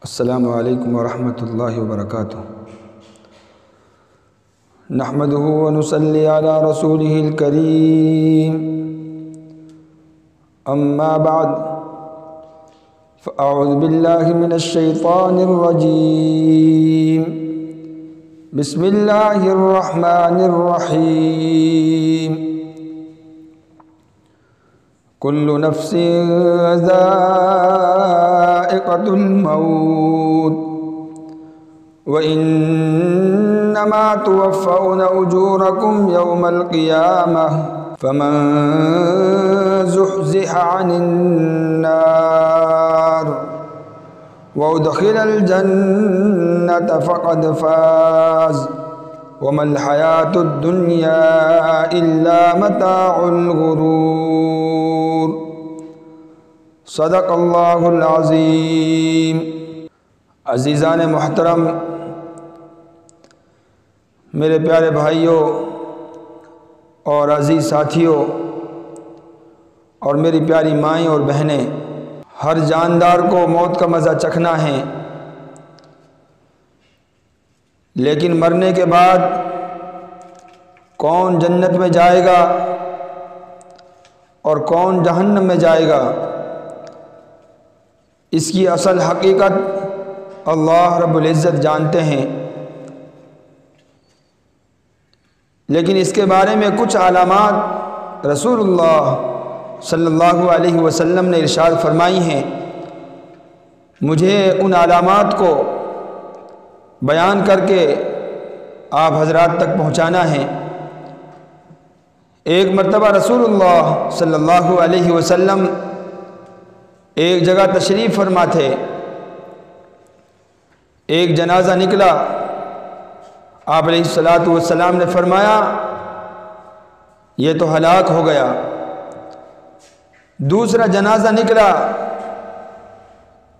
السلام علیکم ورحمۃ اللہ وبرکاتہ۔ نحمدہ ونصلی علی رسولہ الکریم، اما بعد فاعوذ باللہ من الشیطان الرجیم، بسم اللہ الرحمن الرحیم۔ کل نفس ذائقۃ الموت وإنما توفون أجوركم يوم القيامة فمن زحزح عن النار وأدخل الجنة فقد فاز وما الحياة الدنيا إلا متاع الغرور۔ صدق اللہ العظیم۔ عزیزان محترم، میرے پیارے بھائیوں اور عزیز ساتھیوں اور میری پیاری مائیں اور بہنیں، ہر جاندار کو موت کا مزہ چکھنا ہے، لیکن مرنے کے بعد کون جنت میں جائے گا اور کون جہنم میں جائے گا، اس کی اصل حقیقت اللہ رب العزت جانتے ہیں، لیکن اس کے بارے میں کچھ علامات رسول اللہ صلی اللہ علیہ وسلم نے ارشاد فرمائی ہیں۔ مجھے ان علامات کو بیان کر کے آپ حضرات تک پہنچانا ہے۔ ایک مرتبہ رسول اللہ صلی اللہ علیہ وسلم ایک جگہ تشریف فرما تھے، ایک جنازہ نکلا، آپ علیہ السلام نے فرمایا یہ تو ہلاک ہو گیا۔ دوسرا جنازہ نکلا،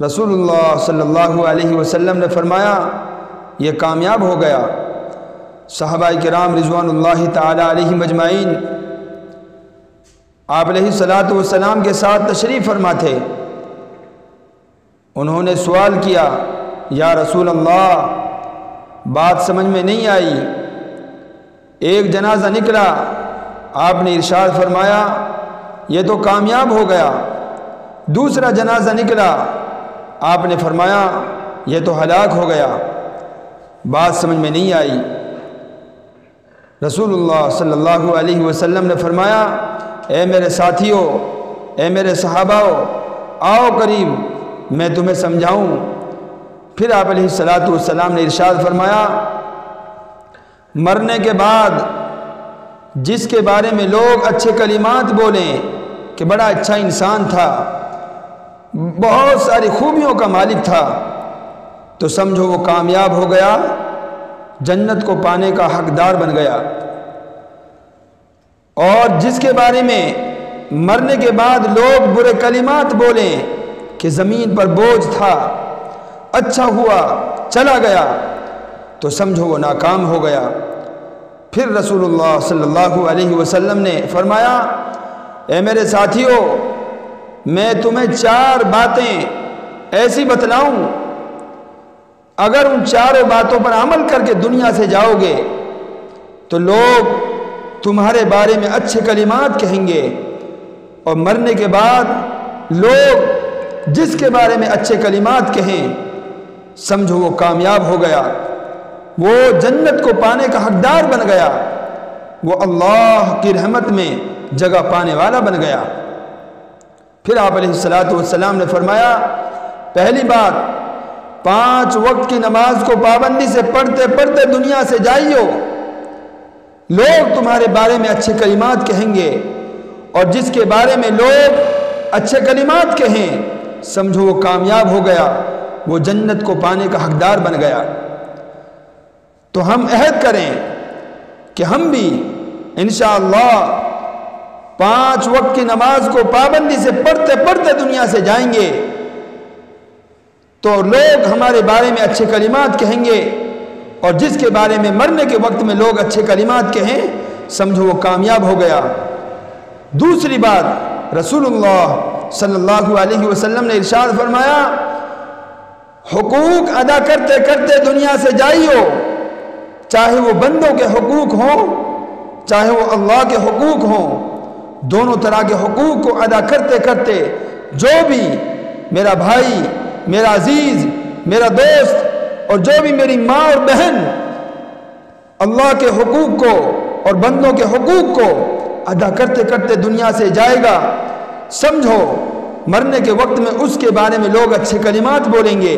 رسول اللہ صلی اللہ علیہ وسلم نے فرمایا یہ کامیاب ہو گیا۔ صحابہ کرام رضوان اللہ تعالی علیہم اجمعین آپ علیہ السلام کے ساتھ تشریف فرما تھے۔ انہوں نے سوال کیا، یا رسول اللہ بات سمجھ میں نہیں آئی، ایک جنازہ نکلا، آپ نے ارشاد فرمایا یہ تو کامیاب ہو گیا، دوسرا جنازہ نکلا، آپ نے فرمایا یہ تو ہلاک ہو گیا، بات سمجھ میں نہیں آئی۔ رسول اللہ صلی اللہ علیہ وسلم نے فرمایا اے میرے ساتھیوں، اے میرے صحاباؤ، آؤ قریب میں تمہیں سمجھاؤں۔ پھر آپ علیہ السلام نے ارشاد فرمایا مرنے کے بعد جس کے بارے میں لوگ اچھے کلمات بولیں کہ بڑا اچھا انسان تھا، بہت ساری خوبیوں کا مالک تھا، تو سمجھو وہ کامیاب ہو گیا، جنت کو پانے کا حقدار بن گیا۔ اور جس کے بارے میں مرنے کے بعد لوگ برے کلمات بولیں کہ زمین پر بوجھ تھا، اچھا ہوا چلا گیا، تو سمجھو وہ ناکام ہو گیا۔ پھر رسول اللہ صلی اللہ علیہ وسلم نے فرمایا اے میرے ساتھیوں، میں تمہیں 4 باتیں ایسی بتلاؤں، اگر ان 4 باتوں پر عمل کر کے دنیا سے جاؤ گے تو لوگ تمہارے بارے میں اچھے کلمات کہیں گے، اور مرنے کے بعد لوگ جس کے بارے میں اچھے کلمات کہیں سمجھو وہ کامیاب ہو گیا، وہ جنت کو پانے کا حقدار بن گیا، وہ اللہ کی رحمت میں جگہ پانے والا بن گیا۔ پھر آپ علیہ السلام نے فرمایا پہلی بات، 5 وقت کی نماز کو پابندی سے پڑھتے پڑھتے دنیا سے جائیو، لوگ تمہارے بارے میں اچھے کلمات کہیں گے، اور جس کے بارے میں لوگ اچھے کلمات کہیں سمجھو وہ کامیاب ہو گیا، وہ جنت کو پانے کا حقدار بن گیا۔ تو ہم عہد کریں کہ ہم بھی انشاءاللہ 5 وقت کی نماز کو پابندی سے پڑھتے پڑھتے دنیا سے جائیں گے، تو لوگ ہمارے بارے میں اچھے کلمات کہیں گے، اور جس کے بارے میں مرنے کے وقت میں لوگ اچھے کلمات کہیں سمجھو وہ کامیاب ہو گیا۔ دوسری بات، رسول اللہ صلی اللہ علیہ وسلم نے ارشاد فرمایا حقوق ادا کرتے کرتے دنیا سے جائیو، چاہے وہ بندوں کے حقوق ہوں چاہے وہ اللہ کے حقوق ہوں، دونوں طرح کے حقوق کو ادا کرتے کرتے جو بھی میرا بھائی، میرا عزیز، میرا دوست اور جو بھی میری ماں اور بہن اللہ کے حقوق کو اور بندوں کے حقوق کو ادا کرتے کرتے دنیا سے جائے گا، سمجھو مرنے کے وقت میں اس کے بارے میں لوگ اچھے کلمات بولیں گے،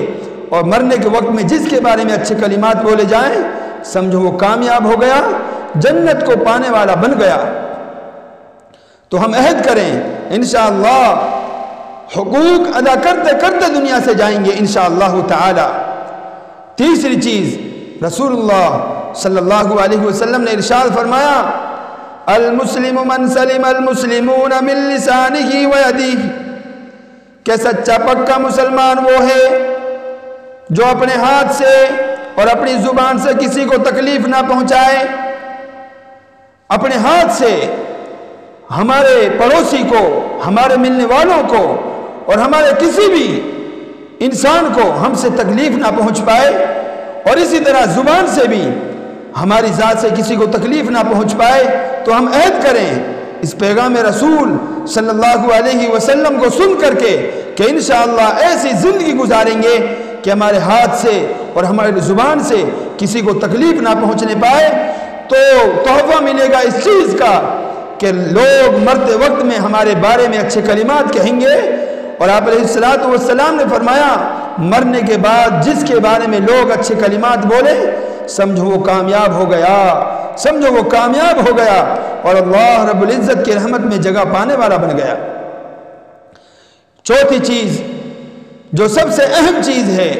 اور مرنے کے وقت میں جس کے بارے میں اچھے کلمات بولے جائیں سمجھو وہ کامیاب ہو گیا، جنت کو پانے والا بن گیا۔ تو ہم عہد کریں انشاءاللہ حقوق ادا کرتے کرتے دنیا سے جائیں گے انشاءاللہ تعالی۔ تیسری چیز، رسول اللہ صلی اللہ علیہ وسلم نے ارشاد فرمایا، المسلم من سلم المسلمون من لسانہ و یدہ، کہ سچا پکا مسلمان وہ ہے جو اپنے ہاتھ سے اور اپنی زبان سے کسی کو تکلیف نہ پہنچائے، اپنے ہاتھ سے ہمارے پڑوسی کو، ہمارے ملنے والوں کو اور ہمارے کسی بھی انسان کو ہم سے تکلیف نہ پہنچ پائے، اور اسی طرح زبان سے بھی ہماری ذات سے کسی کو تکلیف نہ پہنچ پائے۔ تو ہم عہد کریں اس پیغام رسول صلی اللہ علیہ وسلم کو سن کر کے کہ انشاءاللہ ایسی زندگی گزاریں گے کہ ہمارے ہاتھ سے اور ہماری زبان سے کسی کو تکلیف نہ پہنچنے پائے۔ تو تحفہ ملے گا اس چیز کا کہ لوگ مرتے وقت میں ہمارے بارے میں اچھے کلمات کہیں گے، اور آپ علیہ السلام نے فرمایا مرنے کے بعد جس کے بارے میں لوگ اچھے کلمات بولے سمجھو وہ کامیاب ہو گیا، سمجھو وہ کامیاب ہو گیا اور اللہ رب العزت کی رحمت میں جگہ پانے والا بن گیا۔ چوتھی چیز جو سب سے اہم چیز ہے،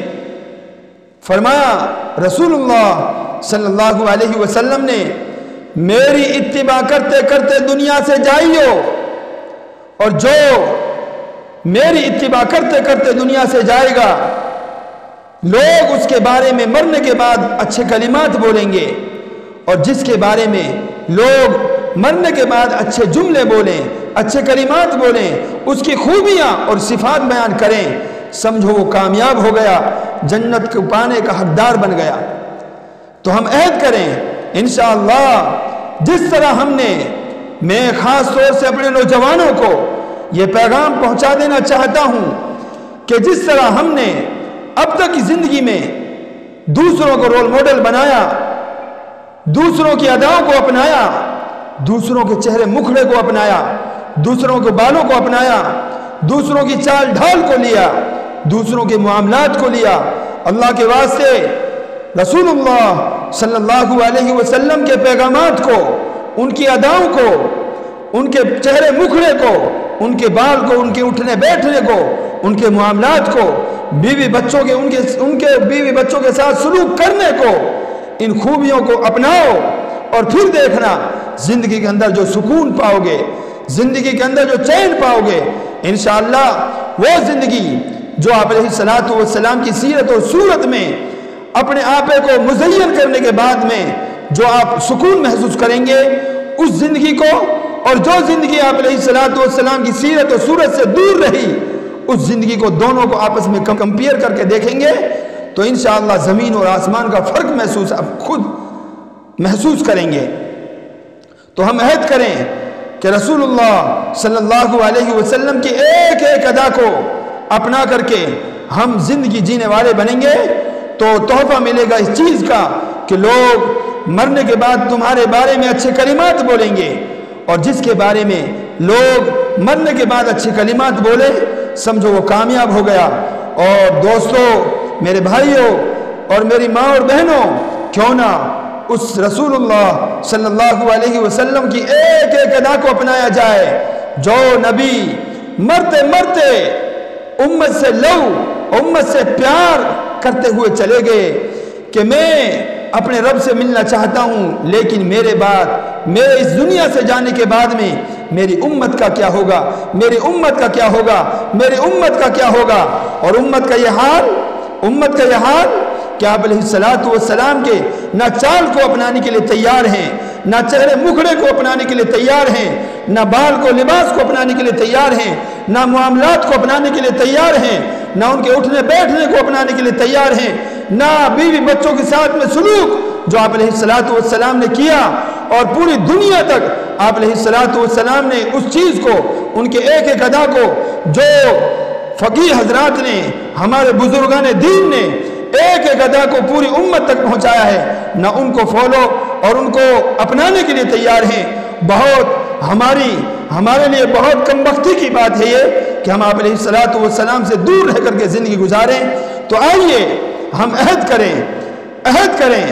فرمایا رسول اللہ صلی اللہ علیہ وسلم نے، میری اتباع کرتے کرتے دنیا سے جائیو، اور جو میری اتباع کرتے کرتے دنیا سے جائے گا لوگ اس کے بارے میں مرنے کے بعد اچھے کلمات بولیں گے، اور جس کے بارے میں لوگ مرنے کے بعد اچھے جملے بولیں، اچھے کلمات بولیں، اس کی خوبیاں اور صفات بیان کریں، سمجھو وہ کامیاب ہو گیا، جنت کو پانے کا حقدار بن گیا۔ تو ہم عہد کریں انشاءاللہ جس طرح ہم نے، میں خاص طور سے اپنے نوجوانوں کو یہ پیغام پہنچا دینا چاہتا ہوں کہ جس طرح ہم نے اب تک کی زندگی میں دوسروں کو رول ماڈل بنایا، دوسروں کی اداؤں کو اپنایا، دوسروں کے چہرے مکھڑے کو اپنایا، دوسروں کے بالوں کو اپنایا، دوسروں کی چال ڈھال کو لیا، دوسروں کے معاملات کو لیا، اللہ کے واسطے رسول اللہ صلی اللہ علیہ وسلم کے پیغامات کو، ان کی اداؤں کو، ان کے چہرے مکھڑے کو، ان کے بال کو، ان کے اٹھنے بیٹھنے کو، ان کے معاملات کو، بیوی بچوں کے ان کے بیوی بچوں کے ساتھ سلوک کرنے کو، ان خوبیوں کو اپناؤ، اور پھر دیکھنا زندگی کے اندر جو سکون پاؤ گے، زندگی کے اندر جو چین پاؤ گے، انشاءاللہ وہ زندگی جو آپ علیہ السلام کی سیرت اور صورت میں اپنے آپے کو مزین کرنے کے بعد میں جو آپ سکون محسوس کریں گے، اس زندگی کو، اور جو زندگی آپ علیہ السلام کی سیرت اور صورت سے دور رہی، اس زندگی کو دونوں کو آپس میں کمپیئر کر کے دیکھیں گے تو انشاءاللہ زمین اور آسمان کا فرق آپ خود محسوس کریں گے۔ تو ہم عہد کریں کہ رسول اللہ صلی اللہ علیہ وسلم کی ایک ایک ادا کو اپنا کر کے ہم زندگی جینے والے بنیں گے، تو تحفہ ملے گا اس چیز کا کہ لوگ مرنے کے بعد تمہارے بارے میں اچھے کلمات بولیں گے، اور جس کے بارے میں لوگ مرنے کے بعد اچھے کلمات بولے سمجھو وہ کامیاب ہو گیا۔ اور دوستو، میرے بھائیوں اور میری ماں اور بہنوں، کیوں نہ اس رسول اللہ صلی اللہ علیہ وسلم کی ایک ایک ادا کو اپنایا جائے، جو نبی مرتے مرتے امت سے لو، امت سے پیار کرتے ہوئے چلے گئے کہ میں اپنے رب سے ملنا چاہتا ہوں، لیکن میرے اس دنیا سے جانے کے بعد میں میری امت کا کیا ہوگا، میری امت کا کیا ہوگا، میری امت کا کیا ہوگا۔ اور امت کا یہ حال کہ آپ علیہ السلام کے نہ چال کو اپنانے کے لیے تیار ہیں، نہ چہرے مکھڑے کو اپنانے کے لیے تیار ہیں، نہ بال کو، لباس کو اپنانے کے لیے تیار ہیں، نہ معاملات کو اپنانے کے لیے تیار ہیں، نہ ان کے اٹھنے بیٹھنے کو اپنانے کے لیے تیار ہیں، نہ بیوی بچوں کے ساتھ میں سلوک جو آپ علیہ السلام نے کیا، اور پوری دنیا تک آپ علیہ السلام نے اس چیز کو، ان کے ایک ایک ادا کو جو فقیہ حضرات نے، ہمارے بزرگان دین نے ایک ایک ادا کو پوری امت تک پہنچایا ہے، نہ ان کو فالو اور ان کو اپنانے کے لیے تیار ہیں۔ بہت ہمارے لیے بہت کم بختی کی بات ہے یہ کہ ہم آپ علیہ السلام سے دور رہ کر کے زندگی گزاریں۔ تو آئیے ہم عہد کریں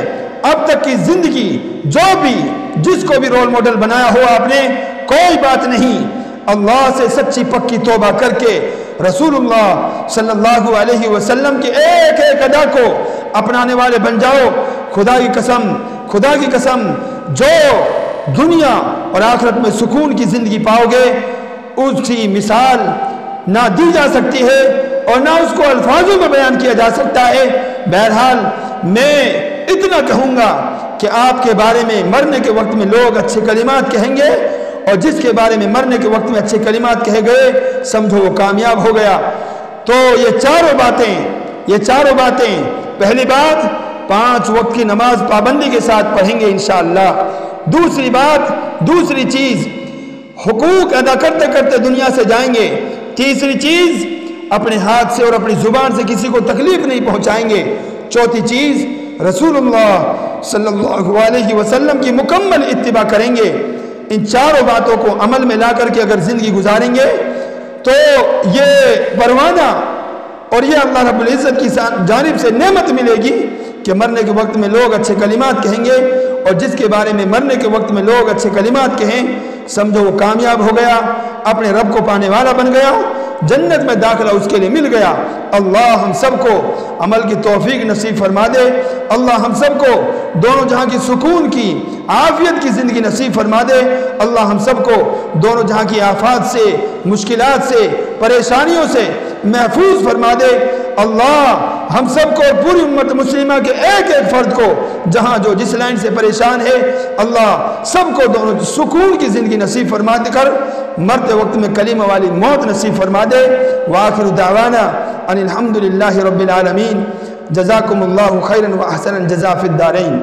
اب تک کی زندگی جو بھی جس کو بھی رول ماڈل بنایا ہوا آپ نے، کوئی بات نہیں، اللہ سے سچی پکی توبہ کر کے رسول اللہ صلی اللہ علیہ وسلم کے ایک ایک ادا کو اپنانے والے بن جاؤ۔ خدا کی قسم جو دنیا اور آخرت میں سکون کی زندگی پاؤ گے، اس کی مثال نہ دی جا سکتی ہے اور نہ اس کو الفاظوں میں بیان کیا جا سکتا ہے۔ بہرحال میں اتنا کہوں گا کہ آپ کے بارے میں مرنے کے وقت میں لوگ اچھے کلمات کہیں گے، اور جس کے بارے میں مرنے کے وقت میں اچھے کلمات کہے گئے سمجھو وہ کامیاب ہو گیا۔ تو یہ چاروں باتیں پہلی بات 5 وقت کی نماز پابندی کے ساتھ پڑھیں گے انشاءاللہ۔ دوسری چیز حقوق ادا کرتے کرتے دنیا سے جائیں گے۔ تیسری چیز اپنے ہاتھ سے اور اپنی زبان سے کسی کو تکلیف نہیں پہنچائیں گے۔ چوتھی چیز رسول اللہ صلی اللہ علیہ وسلم کی مکمل اتباع کریں گے۔ ان چاروں باتوں کو عمل میں لا کر کے اگر زندگی گزاریں گے تو یہ پروانہ اور یہ اللہ رب العزت کی جانب سے نعمت ملے گی کہ مرنے کے وقت میں لوگ اچھے کلمات کہیں گے، اور جس کے بارے میں مرنے کے وقت میں لوگ اچھے کلمات کہیں سمجھو وہ کامیاب ہو گیا، اپنے رب کو پانے والا بن گیا، جنت میں داخلہ اس کے لیے مل گیا۔ اللہ ہم سب کو عمل کی توفیق نصیب فرما دے۔ اللہ ہم سب کو دونوں جہاں کی سکون کی، عافیت کی زندگی نصیب فرما دے۔ اللہ ہم سب کو دونوں جہاں کی آفات سے، مشکلات سے، پریشانیوں سے محفوظ فرما دے۔ اللہ ہم سب کو پوری امت مسلمہ کے ایک ایک فرد کو جہاں جو جس لائن سے پریشان ہے، اللہ سب کو دونوں سکون کی زندگی نصیب فرما دے کر مرتے وقت میں کلمہ والی موت نصیب فرما دے۔ وآخر دعوانا ان الحمدللہ رب العالمین۔ جزاکم اللہ خیرا و احسن الجزاء فی الدارین۔